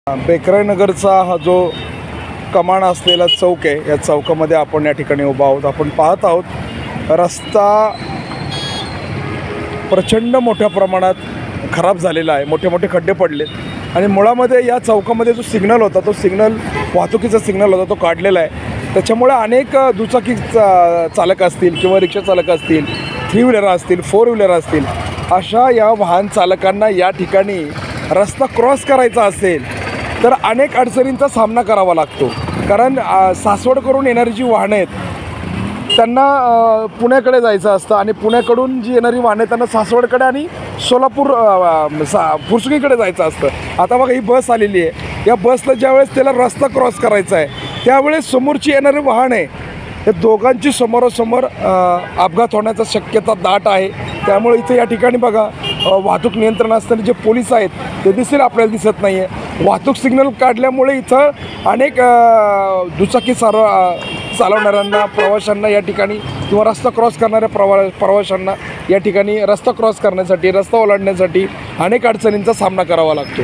बेकराईनगरचा हा जो कमान असलेला चौक आहे, या चौकामध्ये आपण या ठिकाणी उभा आहोत. आपण पाहत आहोत रस्ता प्रचंड मोठ्या प्रमाणात खराब झालेला आहे. मोठे मोठे खड्डे पडलेत आणि मुळामध्ये या चौकामध्ये जो सिग्नल होता, तो सिग्नल वाहतुकीचा सिग्नल होता, तो काढलेला आहे. त्याच्यामुळे अनेक दुचाकी चालक असतील किंवा रिक्षा चालक असतील, 3 व्हीलर असतील, 4 व्हीलर असतील, अशा या वाहन चालकांना या ठिकाणी रस्ता क्रॉस करायचा असेल तर अनेक अडचणींचा सामना करावा लागतो. कारण सासवड करून येणारी जी वाहनं आहेत त्यांना पुण्याकडे जायचं असतं आणि पुण्याकडून जी येणारी वाहनं त्यांना सासवडकडे आणि सोलापूर फुरसुंगीकडे जायचं असतं. आता बघा ही बस आलेली आहे. या बसला ज्यावेळेस त्याला रस्ता क्रॉस करायचा आहे त्यावेळेस समोरची येणारी वाहन आहे, हे दोघांची समोरासमोर अपघात होण्याचा शक्यता दाट आहे. त्यामुळे इथे या ठिकाणी बघा वाहतूक नियंत्रण असताना जे पोलीस आहेत ते देखील आपल्याला दिसत नाही आहे. वाहतूक सिग्नल काढल्यामुळे इथं अनेक दुचाकी चालवणाऱ्यांना, प्रवाशांना या ठिकाणी किंवा रस्ता क्रॉस करणाऱ्या प्रवाशांना या ठिकाणी रस्ता क्रॉस करण्यासाठी, रस्ता ओलांडण्यासाठी अनेक अडचणींचा सामना करावा लागतो.